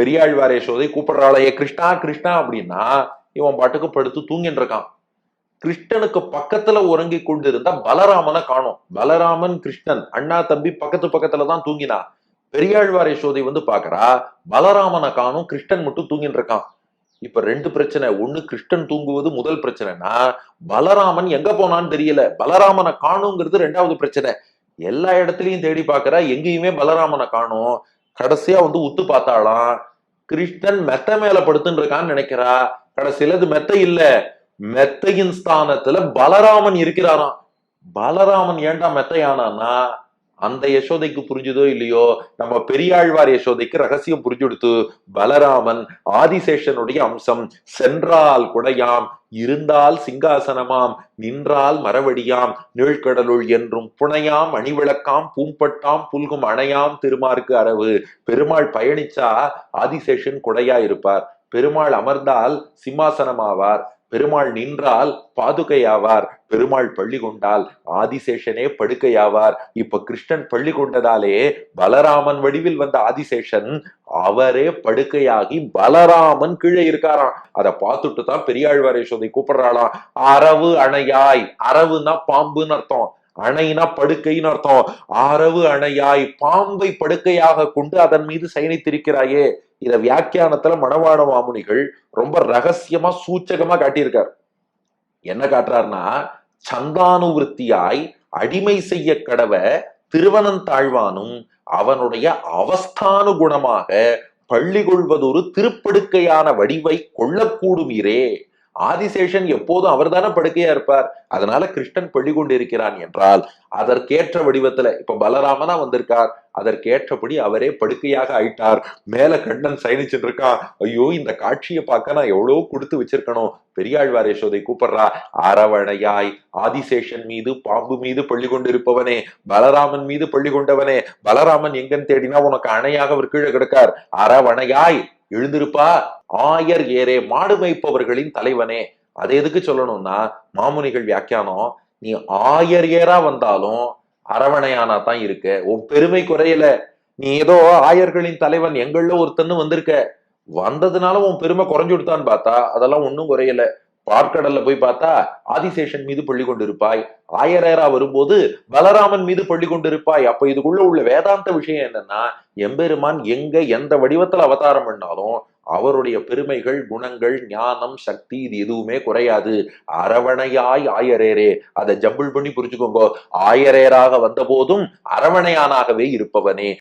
பெரியாழ்வார் யசோதை கூப்பிடுறாளே கிருஷ்ணா கிருஷ்ணா அப்படின்னா இவன் பாட்டுக்கு படுத்து தூங்கிட்டு இருக்கான். கிருஷ்ணனுக்கு பக்கத்துல உறங்கி கொண்டிருந்த பலராமனை காணோம். பலராமன் கிருஷ்ணன் அண்ணா தம்பி பக்கத்துலதான் தூங்கினா. பெரியாழ்வார் யசோதை வந்து பாக்குறா, பலராமனை காணும், கிருஷ்ணன் மட்டும் தூங்கிட்டு இருக்கான். இப்ப ரெண்டு பிரச்சனை. ஒண்ணு கிருஷ்ணன் தூங்குவது முதல் பிரச்சனைனா, பலராமன் எங்க போனான்னு தெரியல. பலராமனை காணுங்கிறது ரெண்டாவது பிரச்சனை. எல்லா இடத்துலயும் தேடி பாக்குறா, எங்கேயுமே பலராமனை காணும். கடைசியா வந்து உத்து பார்த்தாலாம், கிருஷ்ணன் மெத்த மேல படுத்துன்னு இருக்கான்னு நினைக்கிறா. கடைசியில இது மெத்த இல்ல, மெத்தையின் ஸ்தானத்துல பலராமன் இருக்கிறாராம். பலராமன் ஏண்டா மெத்தையானான்னா, அந்த யசோதைக்கு புரிஞ்சுதோ இல்லையோ, நம்ம பெரியாழ்வார் யசோதைக்கு ரகசியம் புரிஞ்சு கொடுத்து. பலராமன் ஆதிசேஷனுடைய அம்சம். சென்றால் குடையாம், இருந்தால் சிங்காசனமாம், நின்றால் மரவடியாம், நீழ்கடலுள் என்றும் புனையாம், அணிவிளக்காம், பூம்பட்டாம், புல்கும் அணையாம், திருமார்க்கு அரவு. பெருமாள் பயணிச்சா ஆதிசேஷன் குடையா இருப்பார். பெருமாள் அமர்ந்தால் சிம்மாசனமாவார். பெருமாள் நின்றால் பாதுகையாவார். பெருமாள் பள்ளி கொண்டால் ஆதிசேஷனே படுக்கையாவார். இப்ப கிருஷ்ணன் பள்ளி கொண்டதாலே பலராமன் வடிவில் வந்த ஆதிசேஷன் அவரே படுக்கையாகி பலராமன் கீழே இருக்காராம். அதை பார்த்துட்டு தான் பெரியாழ்வார் யசோதை கூப்பிடுறாளாம், அரவு அணையாய். அரவுனா பாம்புன்னு அர்த்தம், அணைனா படுக்கைன்னு அர்த்தம். அரவு அணையாய், பாம்பை படுக்கையாக கொண்டு அதன் மீது சயனித்திருக்கிறாயே. இத வியாக்கியானத்துல மணவாள மாமுனிகள் ரொம்ப ரகசியமா சூச்சகமா காட்டியிருக்கார். என்ன காட்டுறாருன்னா, சந்தானுவிருத்தியாய் அடிமை செய்ய கடவ திருவனந்தாழ்வானும் அவனுடைய அவஸ்தானுகுணமாக பள்ளி கொள்வதொரு திருப்படுக்கையான வடிவை கொள்ளக்கூடுமீரே. ஆதிசேஷன் எப்போதும் அவர் தானே படுக்கையா இருப்பார். அதனால கிருஷ்ணன் பள்ளி கொண்டு இருக்கிறான் என்றால் அதற்கேற்ற வடிவத்துல இப்ப பலராமனா வந்திருக்கார், அதற்கேற்றபடி அவரே படுக்கையாக ஆயிட்டார். மேல கண்ணன் சயனிச்சுட்டு இருக்கான். ஐயோ, இந்த காட்சியை பார்க்க நான் எவ்வளவு கொடுத்து வச்சிருக்கணும். பெரியாழ்வார் யசோதை கூப்பிடுறா, அரவணையாய், ஆதிசேஷன் மீது பாம்பு மீது பள்ளி கொண்டு இருப்பவனே, பலராமன் மீது பள்ளி கொண்டவனே. பலராமன் எங்கன்னு தேடினா உனக்கு அணையாக அவர் கீழே கிடக்கார். அரவணையாய் எழுந்திருப்பா, ஆயர் ஏரே, மாடு மேய்ப்பவர்களின் தலைவனே. அதை எதுக்கு சொல்லணும்னா, மாமுனிகள் வியாக்கியானம், நீ ஆயர் ஏரா வந்தாலும் அரவணையானா தான் இருக்க, உன் பெருமை குறையல. நீ ஏதோ ஆயர்களின் தலைவன் எங்கள்ல ஒருத்தன்னு வந்திருக்க, வந்ததுனால உன் பெருமை குறைஞ்சு கொடுத்தான்னு பார்த்தா அதெல்லாம் ஒன்னும் குறையல. பார்க்கடல்ல போய் பார்த்தா ஆதிசேஷன் மீது பள்ளி கொண்டிருப்பாய், ஆயரேரா வரும்போது பலராமன் மீது பள்ளி கொண்டிருப்பாய். அப்ப இதுக்குள்ள உள்ள வேதாந்த விஷயம் என்னன்னா, எம்பெருமான் எங்க எந்த வடிவத்துல அவதாரம் பண்ணாலும் அவருடைய பெருமைகள், குணங்கள், ஞானம், சக்தி இது எதுவுமே குறையாது. அரவணையாய் ஆயரேரே, அதை ஜம்பிள் பண்ணி புரிஞ்சுக்கோங்க. ஆயரேராக வந்த போதும் அரவணையானாகவே இருப்பவனே.